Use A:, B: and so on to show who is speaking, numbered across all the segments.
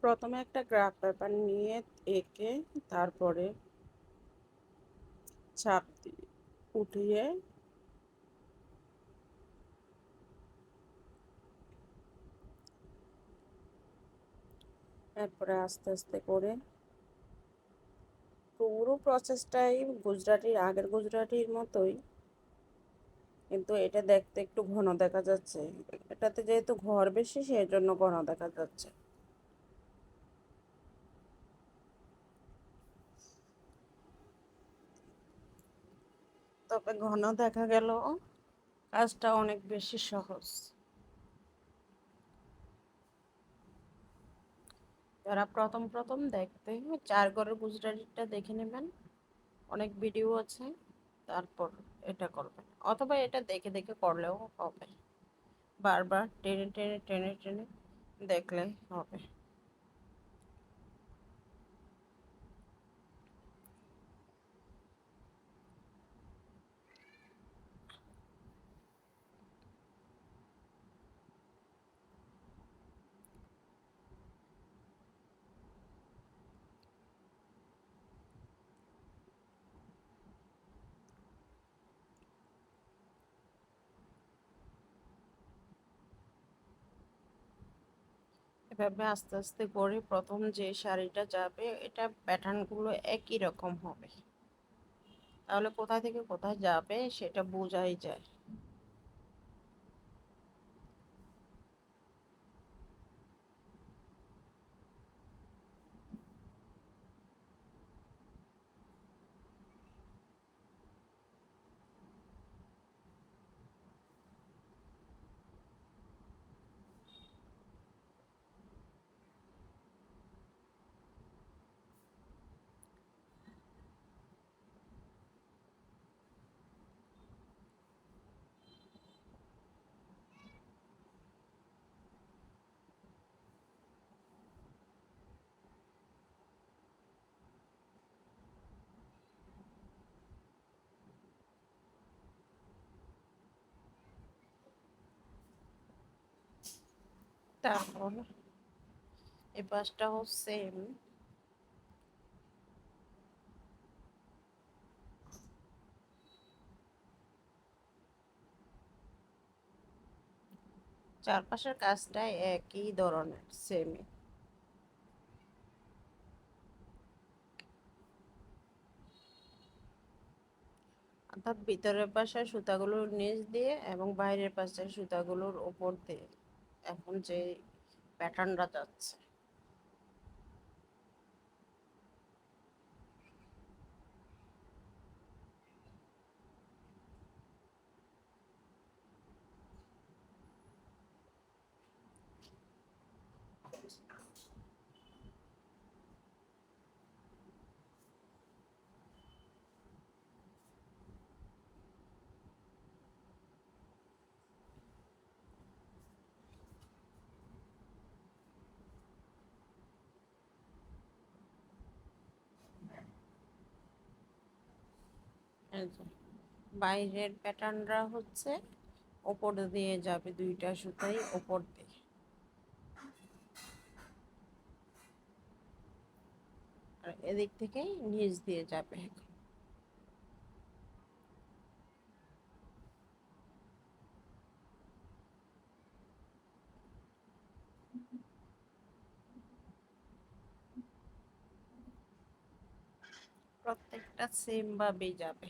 A: প্রথমে একটা graph paper নিয়ে এঁকে তারপরে চাপ দিয়ে উঠিয়ে এরপরে আস্তে আস্তে করে পুরো প্রসেসটাই আগের গুজরাটির মতোই, কিন্তু এটা দেখতে একটু ঘন দেখা যাচ্ছে। এটাতে যেহেতু ঘর বেশি সেই জন্য ঘন দেখা যাচ্ছে। তবে ঘন দেখা গেল কাজটা অনেক বেশি সহজ। যারা প্রথম প্রথম দেখতে চার ঘরের গুজরাটিটা দেখে নেবেন, অনেক ভিডিও আছে, তারপর এটা করবেন, অথবা এটা দেখে দেখে করলেও হবে। বারবার টেনে টেনে টেনে টেনে দেখলে হবে। এভাবে আস্তে আস্তে করে প্রথম যে শাড়িটা যাবে এটা প্যাটার্নগুলো একই রকম হবে, তাহলে কোথা থেকে কোথায় যাবে সেটা বোঝাই যায়। তারপর এই পাশটাও সেম। চারপাশের কাজটাই একই ধরনের সেম। অর্থাৎ ভিতরের পাশের সুতাগুলোর নিচ দিয়ে এবং বাইরের পাশের সুতাগুলোর উপর দিয়ে এখন যে প্যাটার্নটা যাচ্ছে। এই যে বাইরের প্যাটার্নটা হচ্ছে ওপর দিয়ে যাবে, দুইটা সুতাই ওপর দিয়ে, আর এদিক থেকেই নিচ দিয়ে যাবে। প্রত্যেকটা সেম ভাবেই যাবে।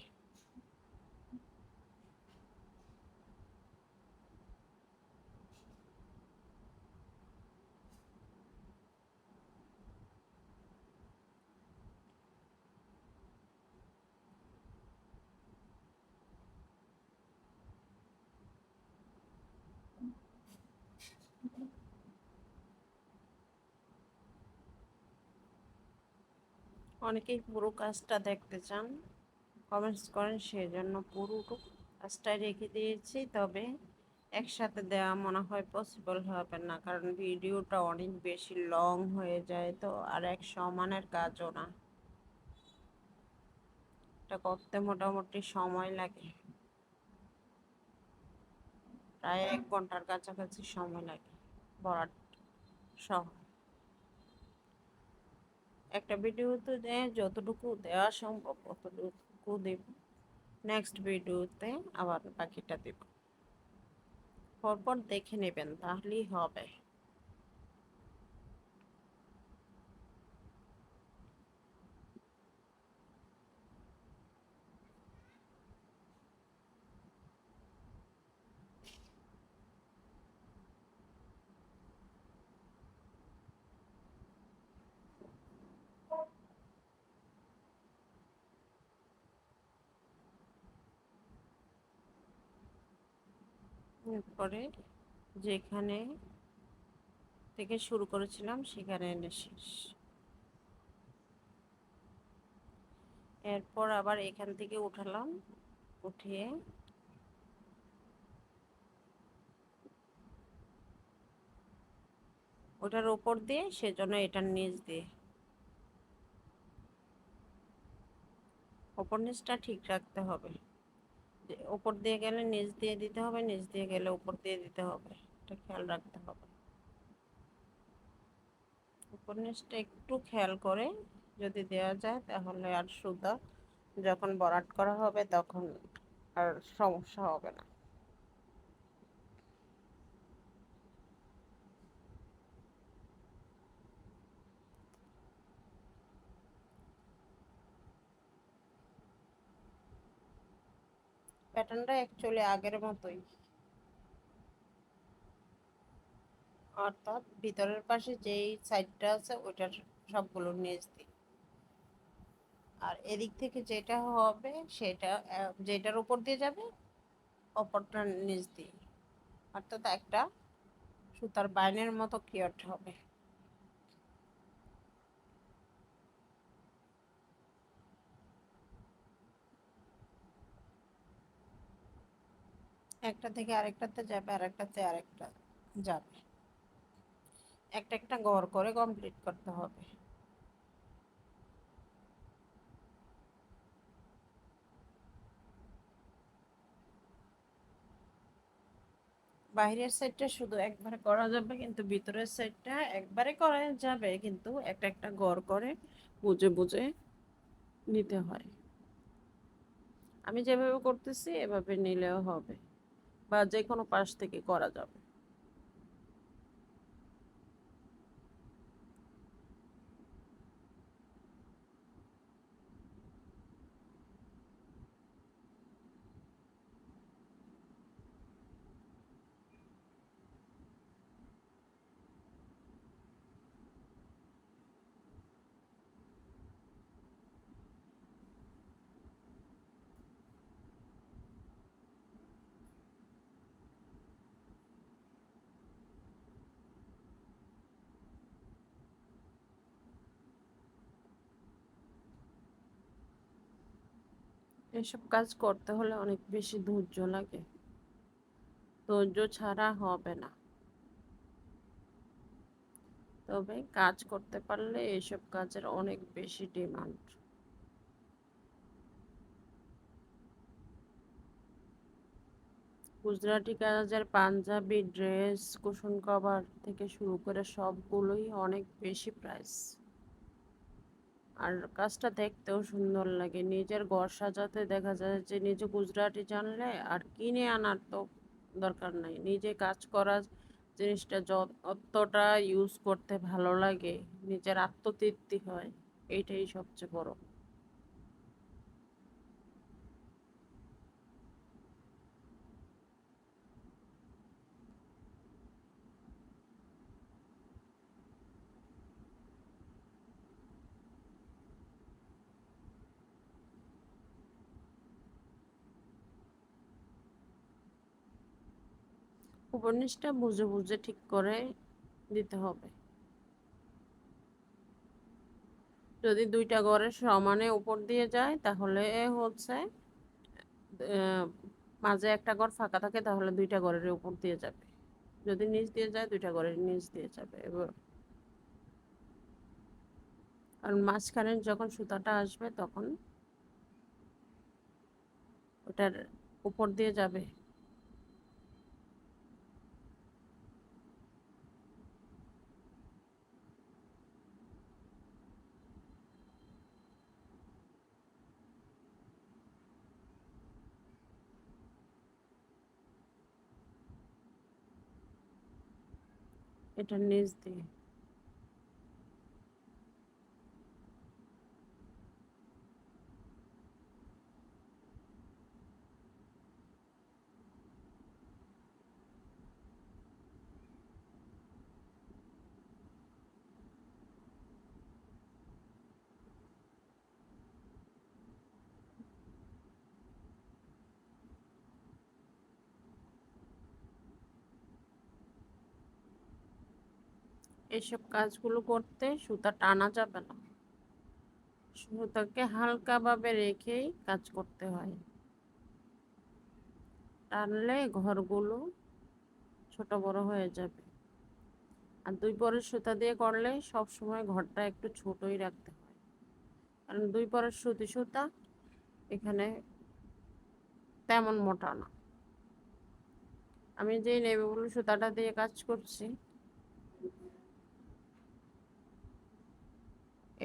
A: অনেকেই পুরো কাজটা দেখতে চান, কমেন্টস করেন, সেই জন্য পুরো কাজটাই রেখে দিয়েছি। তবে একসাথে দেওয়া মনে হয় পসিবল হবে না, কারণ ভিডিওটা অনেক বেশি লং হয়ে যায়, তো আর এক সমানের কাজও না, এটা করতে মোটামুটি সময় লাগে, প্রায় 1 ঘন্টার কাছাকাছি সময় লাগে ভরাট সহ। একটা ভিডিওতে যতটুকু দেওয়া সম্ভব অতটুকু দেব, নেক্সট ভিডিওতে আবার বাকিটা দেব। পরপর দেখে নেবেন, তাহলেই হবে। এরপরে যেখানে থেকে শুরু করেছিলাম সেখানে এনে শেষ। এরপর আবার এখান থেকে উঠালাম, উঠিয়ে ওটার ওপর দিয়ে, সেজন্য এটার নিচ দিয়ে, ওপর নিচটা ঠিক রাখতে হবে। ওপর দিয়ে গেলে নিচ দিয়ে দিতে হবে, নিচ দিয়ে গেলে উপর দিয়ে দিতে হবে, এটা খেয়াল রাখতে হবে। উপর নিচটা একটু খেয়াল করে যদি দেওয়া যায়, তাহলে আর সুতা যখন ভরাট করা হবে তখন আর সমস্যা হবে না। প্যাটার্নটা অ্যাকচুয়ালি আগের মতোই, অর্থাৎ ভিতরের পাশে যেই সাইডটা আছে ওইটার সবগুলো নিচ দিই, আর এদিক থেকে যেটা হবে সেটা যেটার উপর দিয়ে যাবে অপরটা নিচ দিই, অর্থাৎ একটা সুতার বাইনের মতো ক্রিয়েট হবে। একটা থেকে আরেকটাতে যাবে, আরেকটাতে আরেকটা যাবে, একটা একটা ঘর করে কমপ্লিট করতে হবে। বাইরের সাইডটা শুধু একবারে করা যাবে, কিন্তু ভিতরের সাইডটা একবারে করা যাবে, কিন্তু একটা একটা ঘর করে বুঝে বুঝে নিতে হয়। আমি যেভাবে করতেছি এভাবে নিলেও হবে, বা যে কোনো পাশ থেকে করা যাবে। এসব কাজ করতে হলে অনেক বেশি ধৈর্য লাগে, ধৈর্য ছাড়া হবে না। তবে কাজ করতে পারলে এসব কাজের অনেক বেশি ডিমান্ড। গুজরাটি কাজের পাঞ্জাবি ড্রেস, কুশন কভার থেকে শুরু করে সবগুলোই অনেক বেশি প্রাইস। আর কাজটা দেখতেও সুন্দর লাগে, নিজের ঘর সাজাতে দেখা যায় যে নিজে গুজরাটি জানলে আর কিনে আনার তো দরকার নাই, নিজে কাজ করা জিনিসটা যতটা ইউজ করতে ভালো লাগে, নিজের আত্মতৃপ্তি হয়, এইটাই সবচেয়ে বড়। উপন্যাসটা বুঝে বুঝে ঠিক করে দিতে হবে। যদি দুইটা ঘরের সমানে উপর দিয়ে যায় তাহলে হচ্ছে আহ, মাঝে একটা ঘর ফাঁকা থাকে, তাহলে দুইটা ঘরের উপর দিয়ে যাবে। যদি নিচ দিয়ে যায় দুইটা ঘরের নিচ দিয়ে যাবে এবার। কারণ মাঝখানে যখন সুতাটা আসবে তখন ওটার উপর দিয়ে যাবে। এটা নিচ দিয়ে। এসব কাজগুলো করতে সুতা টানা যাবে না, সুতাকে হালকাভাবে রেখেই কাজ করতে হয়। টানলে ঘরগুলো ছোট বড় হয়ে যাবে। আর দুই পরের সুতা দিয়ে করলে সব সময় ঘরটা একটু ছোটই রাখতে হয়, কারণ দুই পরের সুতা এখানে তেমন মোটা না। আমি যে নেভি ব্লু সুতাটা দিয়ে কাজ করছি,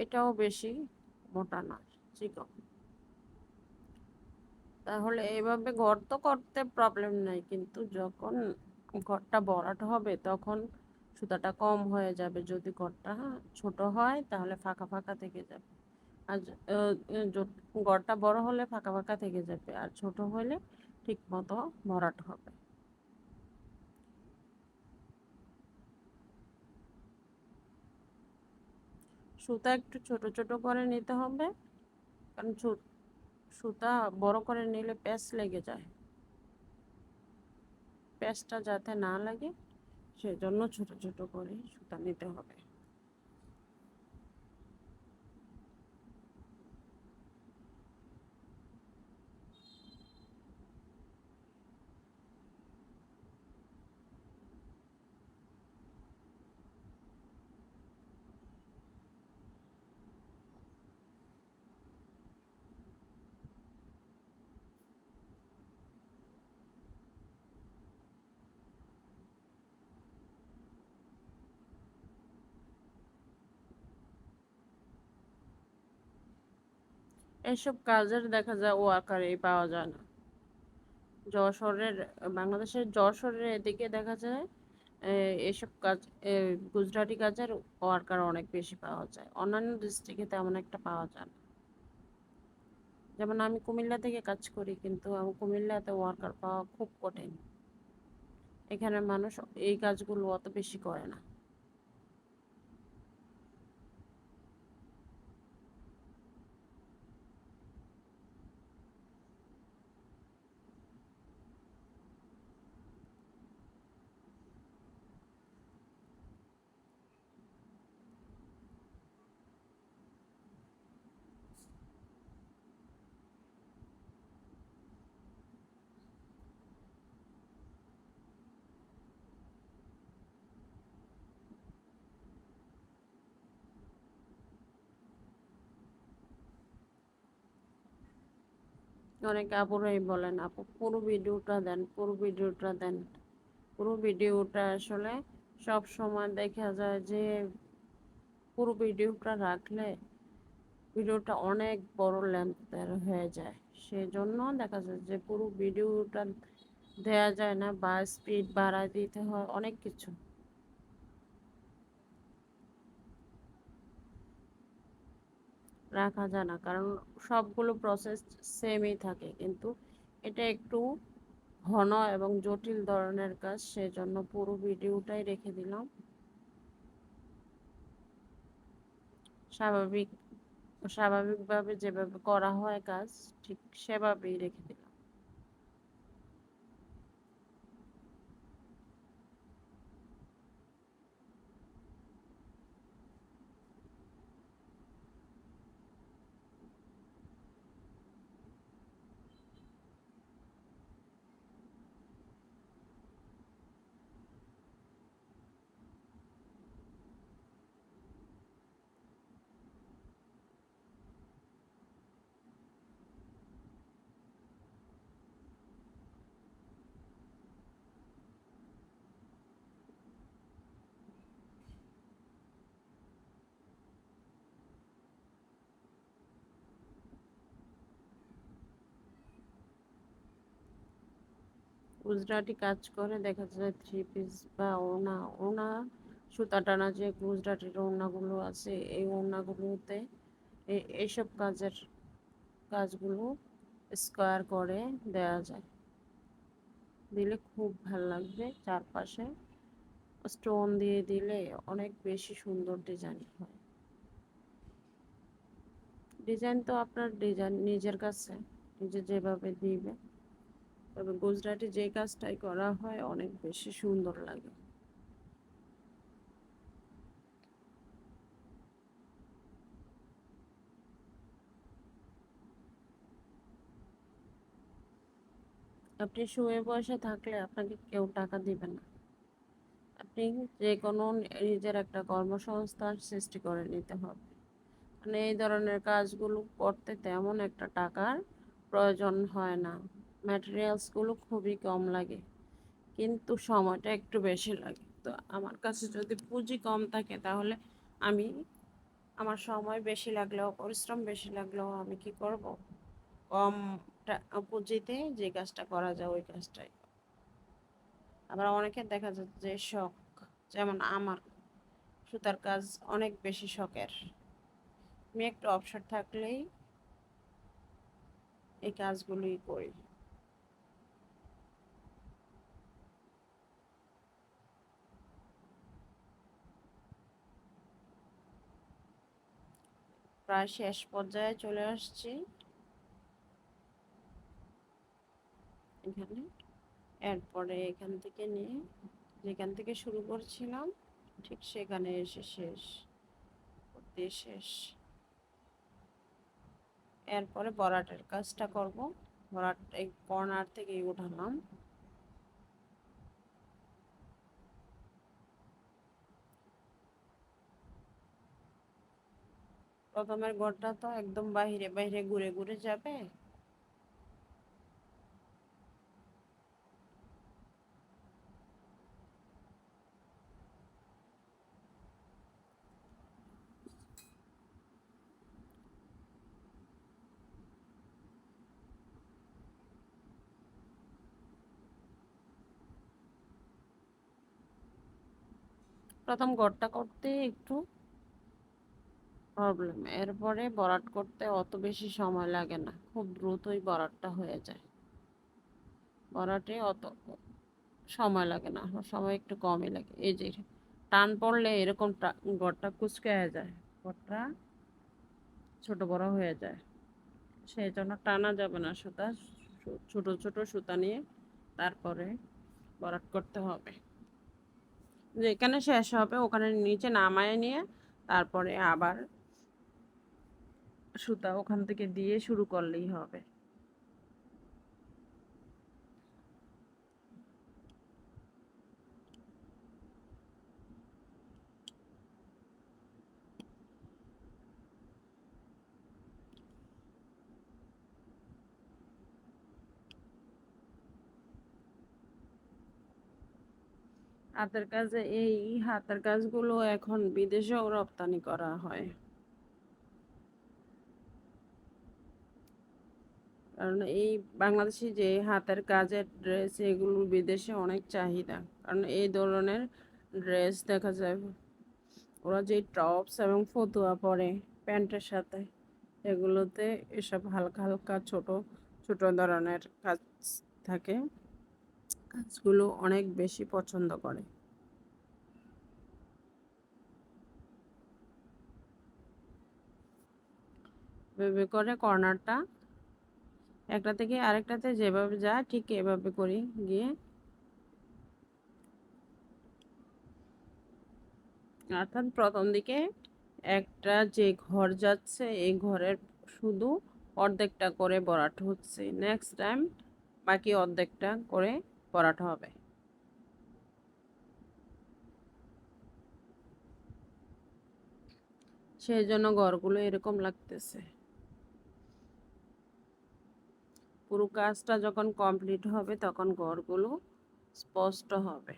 A: এটাও বেশি মোটা না, চিকন। তাহলে এইভাবে ঘর তো করতে প্রবলেম নাই, কিন্তু যখন ঘরটা ভরাট হবে তখন সুতাটা কম হয়ে যাবে। যদি ঘরটা ছোট হয় তাহলে ফাঁকা ফাঁকা থেকে যাবে, আর ঘরটা বড় হলে ফাঁকা ফাঁকা থেকে যাবে, আর ছোট হলে ঠিক মতো ভরাট হবে। সুতা একটু ছোট ছোট করে নিতে হবে, কারণ সুতা বড় করে নিলে প্যাচ লেগে যায়। প্যাচটা যাতে না লাগে সেজন্য ছোট ছোট করে সুতা নিতে হবে। এসব কাজের দেখা যায় ওয়ার্কারই পাওয়া যায় না। যশোরের, বাংলাদেশের যশোরের এদিকে দেখা যায় এসব কাজ, গুজরাটি কাজের ওয়ার্কার অনেক বেশি পাওয়া যায়, অন্যান্য ডিস্ট্রিক্টে তেমন একটা পাওয়া যায় না। যেমন আমি কুমিল্লা থেকে কাজ করি, কিন্তু আমি কুমিল্লাতে ওয়ার্কার পাওয়া খুব কঠিন। এখানে মানুষ এই কাজগুলো অত বেশি করে না। অনেকে আপুরাই বলেন, আপু পুরো ভিডিওটা দেন, পুরো ভিডিওটা দেন। পুরো ভিডিওটা আসলে সব সময় দেখা যায় যে পুরো ভিডিওটা রাখলে ভিডিওটা অনেক বড় লেন্থের হয়ে যায়। সেজন্য দেখা যায় যে পুরো ভিডিওটা দেয়া যায় না, বা স্পিড বাড়ায় দিতে হয়, অনেক কিছু রাখা যায় না, কারণ সবগুলো প্রসেস সেমই থাকে, কিন্তু এটা একটু ঘন এবং জটিল ধরনের কাজ, সেজন্য পুরো ভিডিওটাই রেখে দিলাম। স্বাভাবিক স্বাভাবিকভাবে যেভাবে করা হয় কাজ, ঠিক সেভাবেই রেখে দিলাম। গুজরাটি কাজ করে দেখা যায় থ্রি পিস বা ওনা ওনা সুতা টানা যে গুজরাটের ওড়নাগুলো আছে এই ওড়নাগুলোতে এইসব কাজগুলো স্কোয়ার করে দেওয়া যায়, দিলে খুব ভাল লাগবে। চারপাশে স্টোন দিয়ে দিলে অনেক বেশি সুন্দর ডিজাইন হয়। ডিজাইন তো আপনার ডিজাইন নিজের কাছে, নিজে যেভাবে দিবে, তবে গুজরাটি যে কাজটাই করা হয় অনেক বেশি সুন্দর লাগে। আপনি শুয়ে বসে থাকলে আপনাকে কেউ টাকা দিবে না। আপনি যে কোনো নিজের একটা কর্মসংস্থান সৃষ্টি করে নিতে হবে। মানে এই ধরনের কাজগুলো করতে তেমন একটা টাকার প্রয়োজন হয় না, ম্যাটেরিয়ালসগুলো খুবই কম লাগে, কিন্তু সময়টা একটু বেশি লাগে। তো আমার কাছে যদি পুঁজি কম থাকে তাহলে আমি আমার সময় বেশি লাগলেও পরিশ্রম বেশি লাগলেও আমি কি করব, কম পুঁজিতে যে কাজটা করা যায় ওই কাজটাই। আবার অনেকের দেখা যাচ্ছে যে শখ, যেমন আমার সুতার কাজ অনেক বেশি শখের। আমি একটু অবসর থাকলেই এই কাজগুলোই করি। প্রায় শেষ পর্যায়ে চলে আসছি এখানে। এরপরে এখান থেকে নিয়ে যেখান থেকে শুরু করছিলাম ঠিক সেখানে এসে শেষ করতে শেষ। এরপরে বরাটের কাজটা করব। বরাট এই কর্নার থেকেই উঠালাম। প্রথমের ঘরটা তো একদম বাহিরে বাহিরে ঘুরে ঘুরে যাবে। প্রথম ঘরটা করতে একটু প্রবলেম, এরপরে বরাট করতে অত বেশি সময় লাগে না, খুব দ্রুতই বরাটটা হয়ে যায়। বরাটে অত সময় লাগে না, সময় একটু কমই লাগে। এই যে টান পড়লে এরকম ঘরটা কুঁচকে যায়, ঘরটা ছোট বড় হয়ে যায়, সেই জন্য টানা যাবে না সুতা, ছোট ছোট সুতা নিয়ে তারপরে বরাট করতে হবে। যেখানে শেষ হবে ওখানে নিচে নামায় নিয়ে তারপরে আবার সুতা ওখান থেকে দিয়ে শুরু করলেই হবে। হাতের কাজে এই হাতের কাজগুলো এখন বিদেশেও রপ্তানি করা হয়, কারণ এই বাংলাদেশি যে হাতের কাজের ড্রেস এগুলো বিদেশে অনেক চাহিদা। কারণ এই ধরনের ড্রেস দেখা যায় ওরা যে টপস এবং ফতুয়া পরে প্যান্টের সাথে, এগুলোতে এসব হালকা হালকা ছোট ছোট ধরনের কাজ থাকে, কাজগুলো অনেক বেশি পছন্দ করে। এভাবে করে কর্নারটা একটা থেকে আরেকটাতে যেভাবে যায় ঠিক এভাবে করি গিয়ে, অর্থাৎ প্রথম দিকে একটা যে ঘর যাচ্ছে এই ঘরের শুধু অর্ধেকটা করে ভরাট হচ্ছে, নেক্সট টাইম বাকি অর্ধেকটা করে ভরাট হবে। সেই জন্য ঘরগুলো এরকম লাগতেছে। পুরো কাজটা যখন কমপ্লিট হবে তখন ঘরগুলো স্পষ্ট হবে।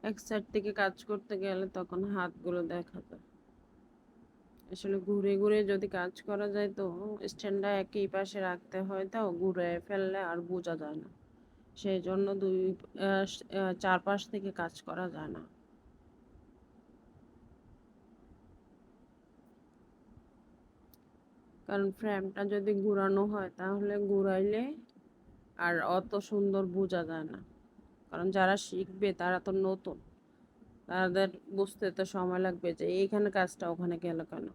A: এক সাইড থেকে কাজ করতে গেলে তখন হাতগুলো দেখা যায়। আসলে ঘুরে ঘুরে যদি কাজ করা যায় তো স্ট্যান্ডটা একই পাশে রাখতে হয়, তো ঘুরে ফেললে আর বোঝা যায় না। সেই জন্য চারপাশ থেকে কাজ করা যায় না। কারণ ফ্রেমটা যদি ঘুরানো হয় তাহলে ঘুরাইলে আর অত সুন্দর বোঝা যায় না। কারণ যারা শিখবে তারা তো নতুন, তাদের বুঝতে তো সময় লাগবে যে এইখানে কাজটা ওখানে গেল কেন।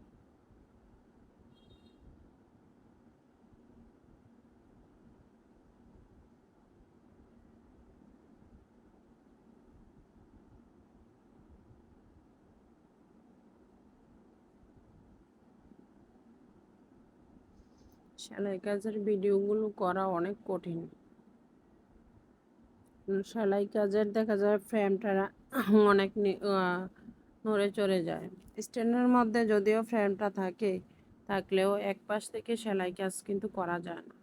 A: সেলাই কাজের ভিডিওগুলো করা অনেক কঠিন। সেলাই কাজের দেখা যায় ফ্রেমটা অনেক নড়ে চড়ে যায়। স্ট্যান্ডের মধ্যে যদিও ফ্রেমটা থাকে, থাকলেও এক পাশ থেকে সেলাই কাজ কিন্তু করা যায় না।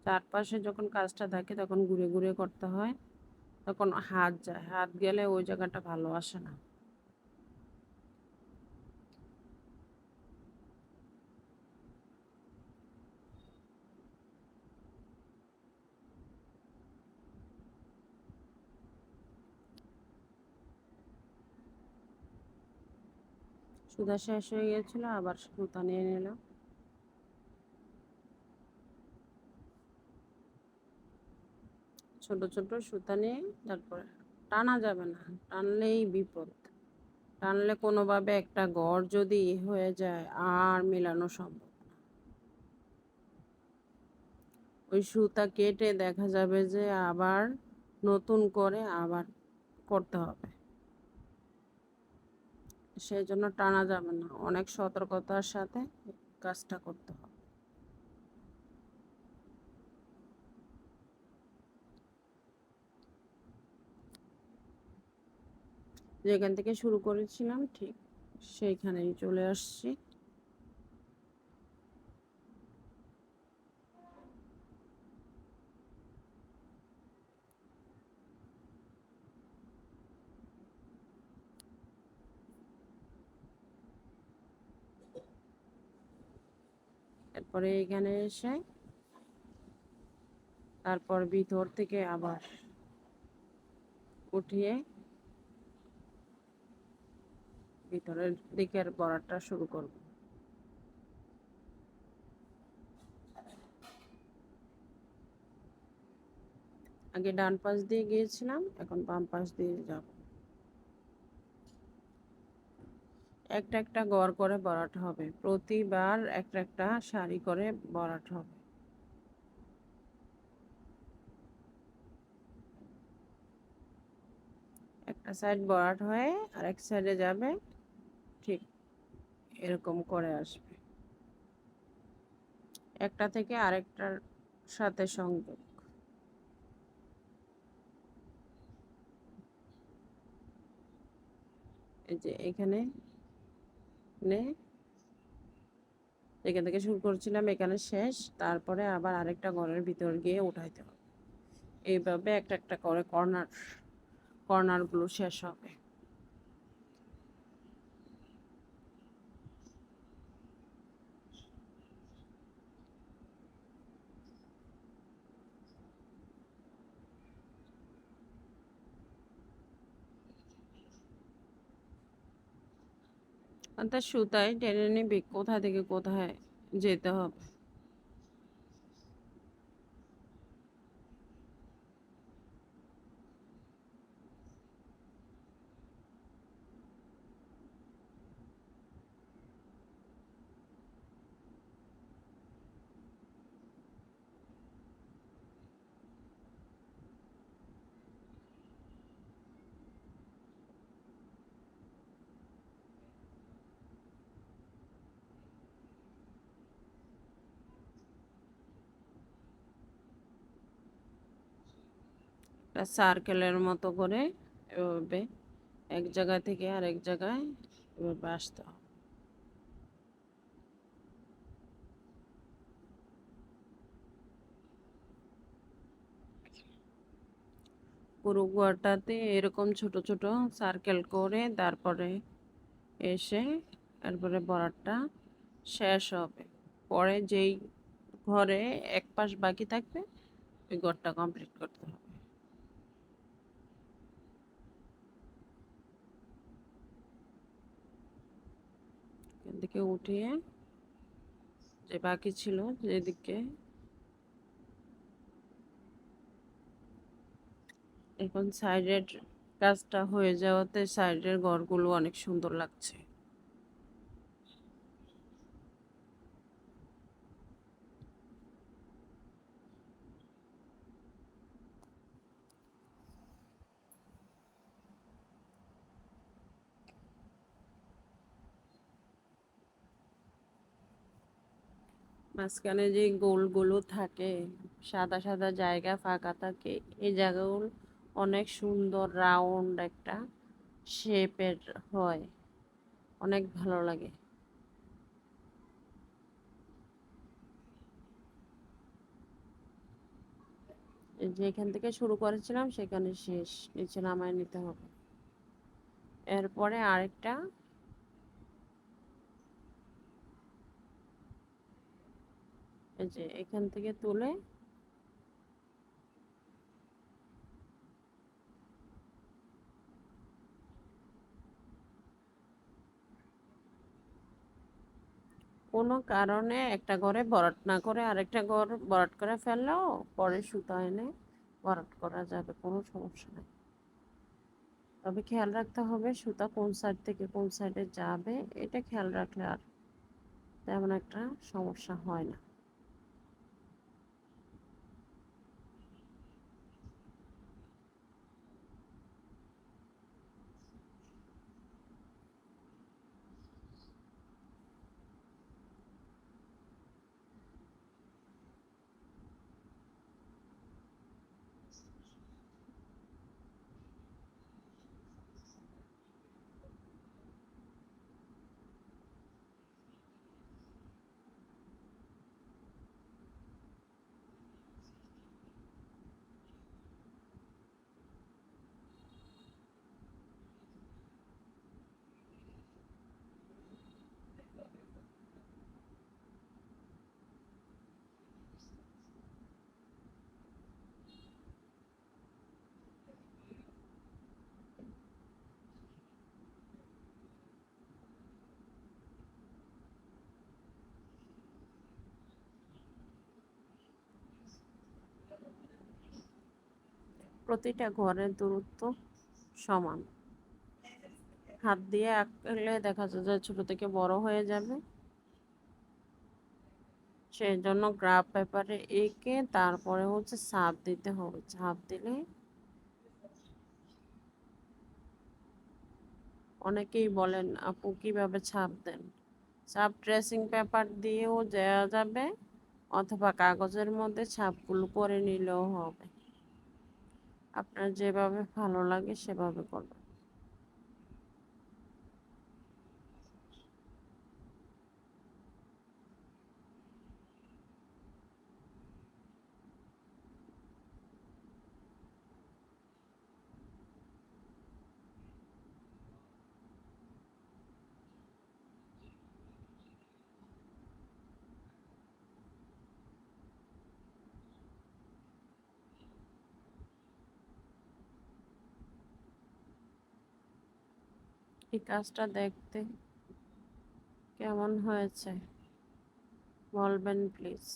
A: চারপাশে যখন কাজটা থাকে তখন ঘুরে ঘুরে করতে হয়, তখন হাত যায়, হাত গেলে ওই জায়গাটা ভালো আসে না। সুতা শেষ হয়ে গিয়েছিল, আবার সুতা নিয়ে নিলাম। ছোট ছোট সুতা নিয়ে তারপরে টানা যাবে না, টানলেই বিপদ। টানলে কোনোভাবে একটা গড় যদি হয়ে যায় আর মেলানো সম্ভব। ওই সুতা কেটে দেখা যাবে যে আবার নতুন করে আবার করতে হবে। সেই জন্য টানা যাবে না, অনেক সতর্কতার সাথে কাজটা করতে হবে। যেখান থেকে শুরু করেছিলাম ঠিক সেইখানেই চলে আসছি। এরপরে এখানে এসে তারপর ভিতর থেকে আবার উঠিয়ে ভিতরের দিকের বর্ডারটা শুরু করব। আগে ডান পাশ দিয়ে গিয়েছিলাম, এখন বাম পাশ দিয়ে যাব। একটা একটা গড় করে বড়াতে হবে, প্রতিবার একটা একটা সারি করে বড়াতে হবে। একটা সাইড বড়াট হয়ে আরেক সাইডে যাবে, ঠিক এরকম করে আসবে, একটা থেকে আরেকটার সাথে সংযোগ। এই যে এখানে নে, এখান থেকে শুরু করছিলাম এখানে শেষ, তারপরে আবার আরেকটা ঘরের ভিতর গিয়ে উঠাইতে হবে। এইভাবে একটা একটা করে কর্নারগুলো শেষ হবে। অর্থাৎ সুতায় টেনে নিবি কোথা থেকে কোথায় যেতে হবে। একটা সার্কেলের মতো করে এভাবে এক জায়গা থেকে আরেক জায়গায় এভাবে আসতে হবে। পুরো গোয়াটাতে এরকম ছোট ছোট সার্কেল করে তারপরে এসে তারপরে বরাটটা শেষ হবে। পরে যেই ঘরে এক পাশ বাকি থাকবে ওই ঘরটা কমপ্লিট করতে হবে। এখান থেকে উঠিয়ে যে বাকি ছিল যেদিকে, এখন সাইডের কাজটা হয়ে যাওয়াতে সাইডের ঘরগুলো অনেক সুন্দর লাগছে। মাঝখানে যে গোলগুলো থাকে, সাদা সাদা জায়গা ফাঁকা থাকে, এই জায়গাগুলো অনেক সুন্দর রাউন্ড একটা শেপের হয়, অনেক ভালো লাগে। এই যে এখান থেকে শুরু করেছিলাম সেখানে শেষ, নিচে নামায় নিতে হবে। এরপরে আরেকটা, এই যে এখান থেকে তুলে কোনো কারণে একটা ঘরে ভরাট না করে আরেকটা ঘর ভরাট করে ফেললেও পরে সুতা এনে ভরাট করা যাবে, কোনো সমস্যা নেই। তবে খেয়াল রাখতে হবে সুতা কোন সাইড থেকে কোন সাইডে যাবে, এটা খেয়াল রাখলে আর তেমন একটা সমস্যা হয় না। প্রতিটা ঘরের দূরত্ব সমান, হাত দিয়ে আঁকলে দেখা যায় যে ছোট থেকে বড় হয়ে যাবে। সেই জন্য গ্রাফ পেপারে এঁকে তারপরে হচ্ছে ছাপ দিতে হবে, ছাপ দিলে, অনেকেই বলেন আপু কিভাবে ছাপ দেন। ছাপ ট্রেসিং পেপার দিয়েও দেওয়া যাবে, অথবা কাগজের মধ্যে ছাপগুলো করে নিলেও হবে। আপনার যেভাবে ভালো লাগে সেভাবে করবেন। এই কাজটা দেখতে কেমন হয়েছে বলবেন প্লিজ।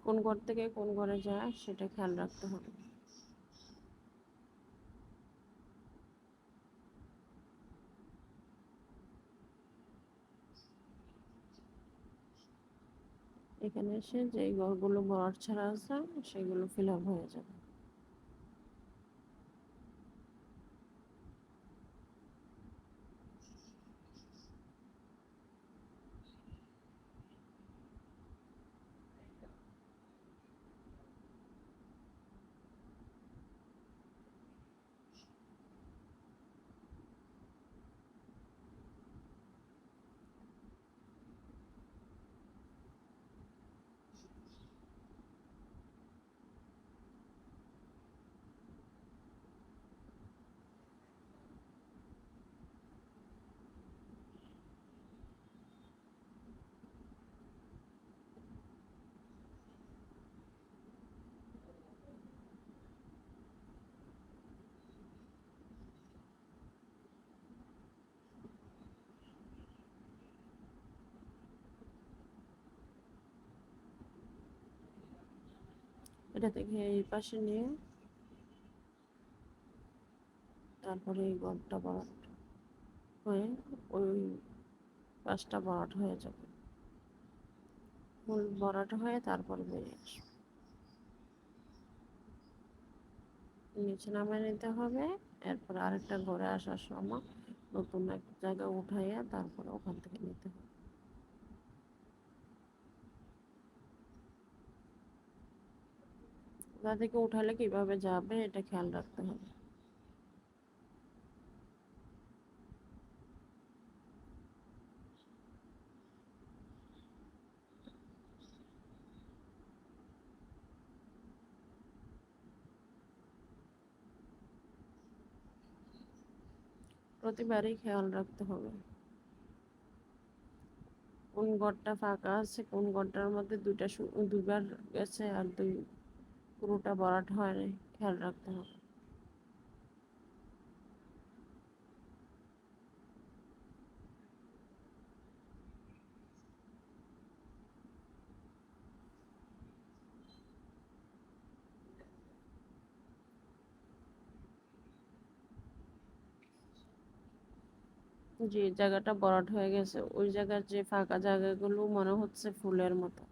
A: কোন ঘর থেকে কোন ঘরে যায় সেটা খেয়াল রাখতে হবে। এখানে এসে যে ঘরগুলো বরাট ছাড়া আছে সেগুলো ফিল আপ হয়ে যাবে। এটা থেকে এই পাশে নিয়ে তারপরে এই ঘরটা ভরাট হয়ে ওই পাশটা ভরাট হয়ে যাবে। ফুল ভরাট হয়ে তারপরে বেরিয়ে আসবে। নিচে নামিয়ে নিতে হবে। এরপর আরেকটা ঘরে আসার সময় নতুন এক জায়গায় উঠাইয়া তারপরে ওখান থেকে নিতে হবে। ওটা থেকে উঠালে কিভাবে যাবে এটা খেয়াল রাখতে হবে। প্রতিবারই খেয়াল রাখতে হবে কোন ঘরটা ফাঁকা আছে, কোন ঘরটার মধ্যে দুইবার গেছে আর পুরোটা ভরাট হয়নি, খেয়াল রাখতে হবে। যে জায়গাটা ভরাট হয়ে গেছে ওই জায়গার যে ফাঁকা জায়গাগুলো মনে হচ্ছে ফুলের মতো।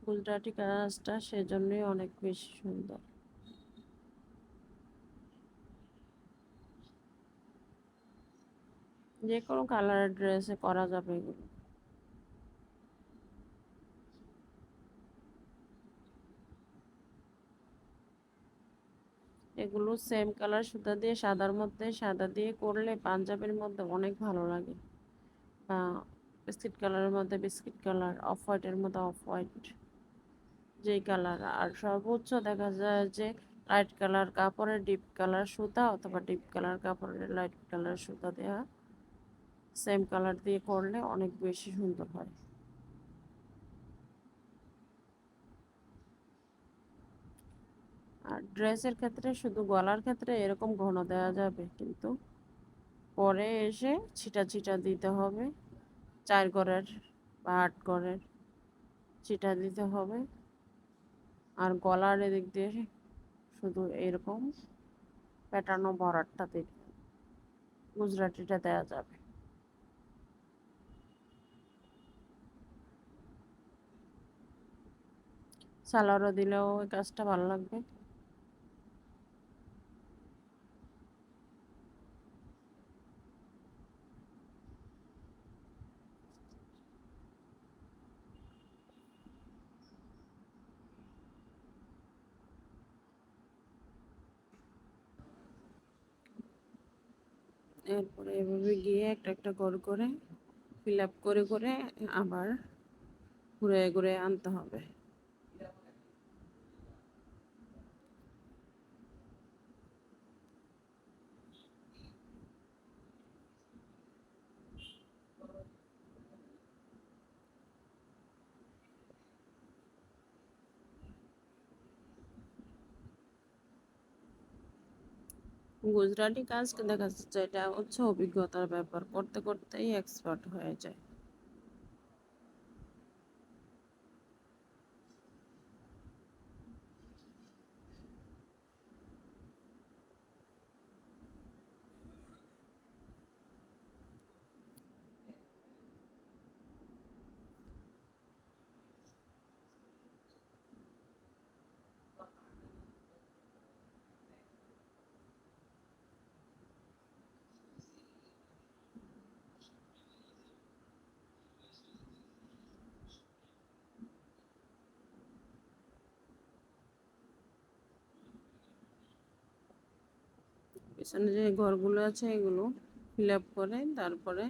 A: গুজরাটি কাজটা সেজন্যই অনেক বেশি সুন্দর। যে কোনো কালারের ড্রেসে করা যাবে এগুলো। এগুলো সেম কালার সুতা দিয়ে সাদার মধ্যে সাদা দিয়ে করলে পাঞ্জাবের মধ্যে অনেক ভালো লাগে। বা বিস্কিট কালারের মধ্যে বিস্কিট কালার, অফ হোয়াইটের মধ্যে অফ হোয়াইট, যেই কালার। আর সর্বোচ্চ দেখা যায় যে লাইট কালার কাপড়ের ডিপ কালার সুতা অথবা ডিপ কালার কাপড়ের লাইট কালার সুতা দেওয়া সেম কালার দিয়ে করলে অনেক বেশি সুন্দর হয়। আর ড্রেসের ক্ষেত্রে শুধু গলার ক্ষেত্রে এরকম ঘন দেওয়া যাবে, কিন্তু পরে এসে ছিটা ছিটা দিতে হবে। 4 ঘরের বা 8 ঘরের ছিটা দিতে হবে। আর গলার এদিক দিয়ে শুধু এরকম প্যাটার্ন ভরাটটা দিলে গুজরাটিটা দেওয়া যাবে। সালোয়ারও দিলেও ওই কাজটা ভালো লাগবে। এরপরে এভাবে গিয়ে একটা একটা ঘর করে ফিল আপ করে করে আবার ঘুরে ঘুরে আনতে হবে। গুজরাটি কাজ দেখা যাচ্ছে এটা হচ্ছে অভিজ্ঞতার ব্যাপার, করতে করতেই এক্সপার্ট হয়ে যায়। পিছনে যে ঘরগুলো আছে এগুলো ফিল আপ করে তারপরে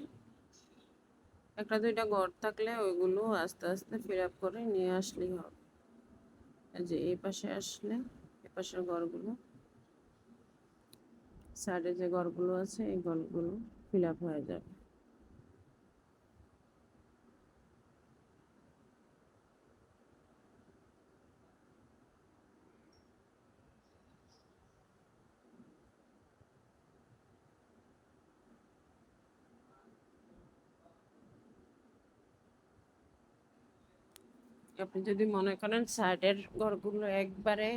A: একটা দুইটা ঘর থাকলে ওইগুলো আস্তে আস্তে ফিল আপ করে নিয়ে আসলেই হবে। এই যে এই পাশে আসলে এ পাশের ঘরগুলো, সাইডে যে ঘরগুলো আছে এই ঘরগুলো ফিল আপ হয়ে যাবে। আপনি যদি মনে করেন সাইডের ঘরগুলো একবারে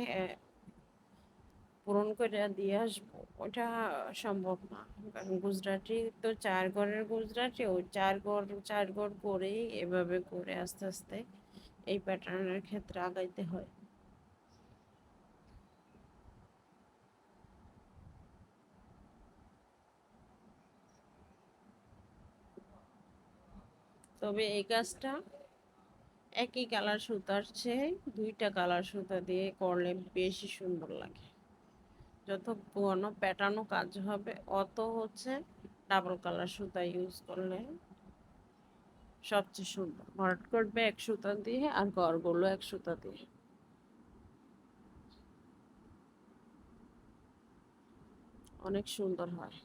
A: পূরণ করে দিয়ে আসবো, ওটা সম্ভব না। কারণ গুজরাটি তো চার ঘরের গুজরাটি, ওই চার ঘর করেই এভাবে করে আস্তে আস্তে এই প্যাটার্নের ক্ষেত্রে আগাইতে হয়। তবে এই কাজটা একই কালার সুতার চেয়ে দুইটা কালার সুতা দিয়ে করলে বেশি সুন্দর লাগে। যত পুরনো প্যাটার্নও কাজ হবে অত হচ্ছে ডাবল কালার সুতা ইউজ করলে সবচেয়ে সুন্দর। ভরাট করবে এক সুতা দিয়ে আর গড়গুলো এক সুতা দিয়ে, অনেক সুন্দর হয়।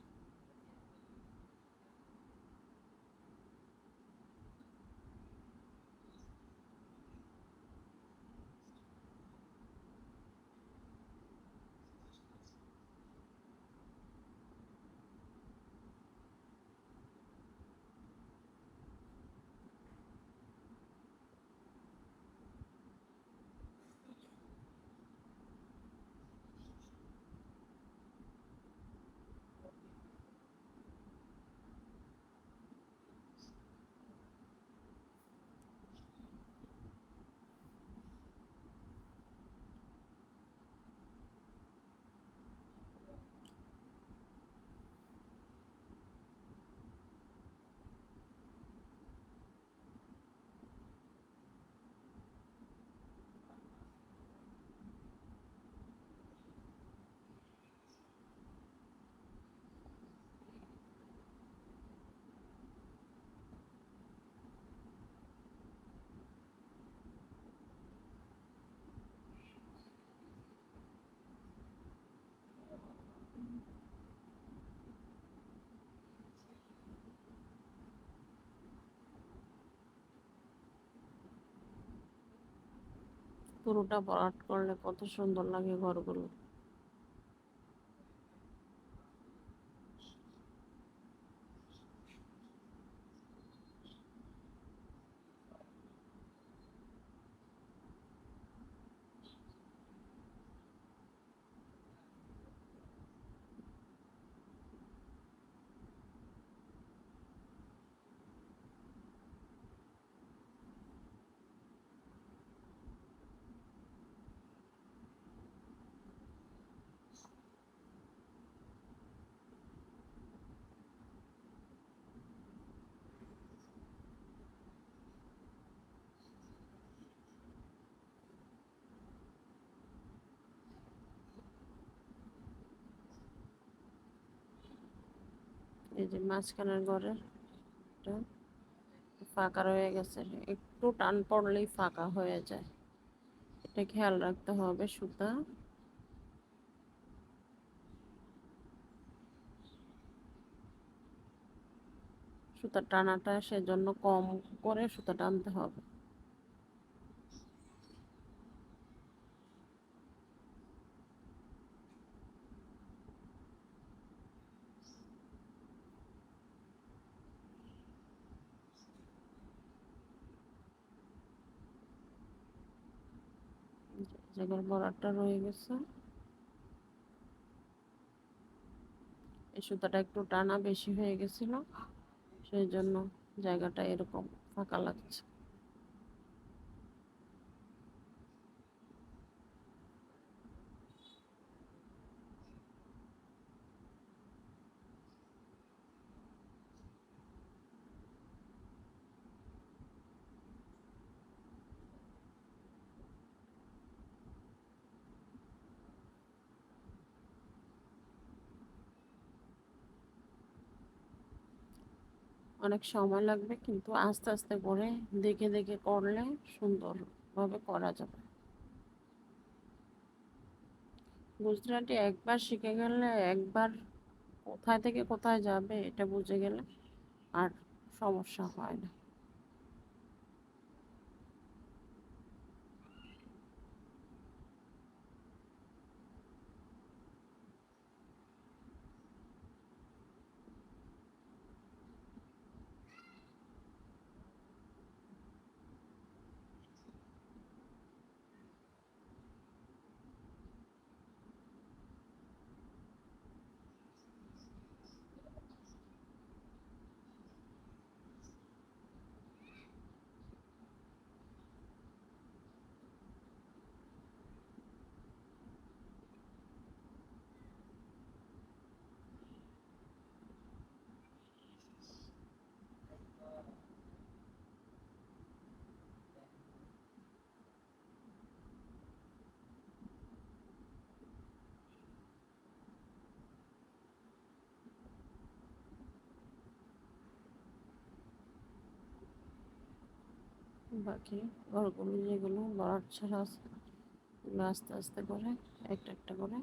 A: পুরোটা ভরাট করলে কত সুন্দর লাগে ঘরগুলো। এই যে মাঝখানের ঘরের এটা ফাঁকা রয়ে গেছে, একটু টান পড়লেই ফাঁকা হয়ে যায়, এটা খেয়াল রাখতে হবে। সুতার টানাটা সেজন্য কম করে সুতা টানতে হবে। জায়গার বর্ডারটা রয়ে গেছে। এই সুতাটা একটু টানা বেশি হয়ে গেছিল, সেই জন্য জায়গাটা এরকম ফাঁকা লাগছে। অনেক সময় লাগবে, কিন্তু আস্তে আস্তে করে দেখে দেখে করলে সুন্দরভাবে করা যাবে। গুজরাটি একবার শিখে গেলে, একবার কোথায় থেকে কোথায় যাবে এটা বুঝে গেলে আর সমস্যা হয় না। বাকি ঘরগুলো যেগুলো বরাট ছাড়া আছে, এগুলো আস্তে আস্তে করে একটা একটা করে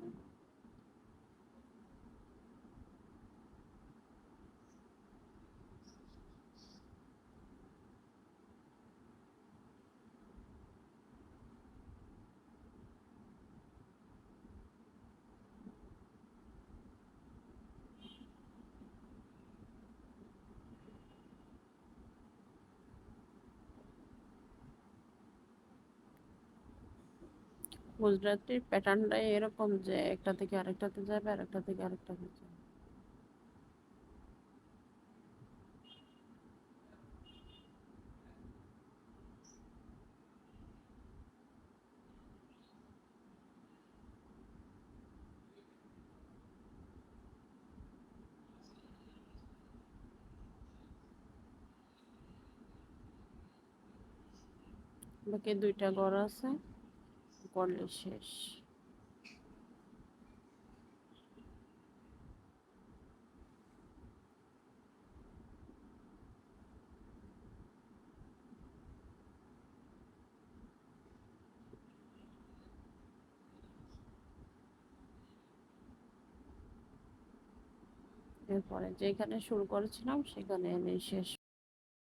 A: গুজরাটির প্যাটার্নটাই এরকম যে একটা থেকে আরেকটাতে যাবে, আর একটা থেকে আরেকটাতে যাবে। বাকি দুইটা ঘর আছে, করলে শেষ। এরপরে যেখানে শুরু করেছিলাম সেখানে এনে শেষ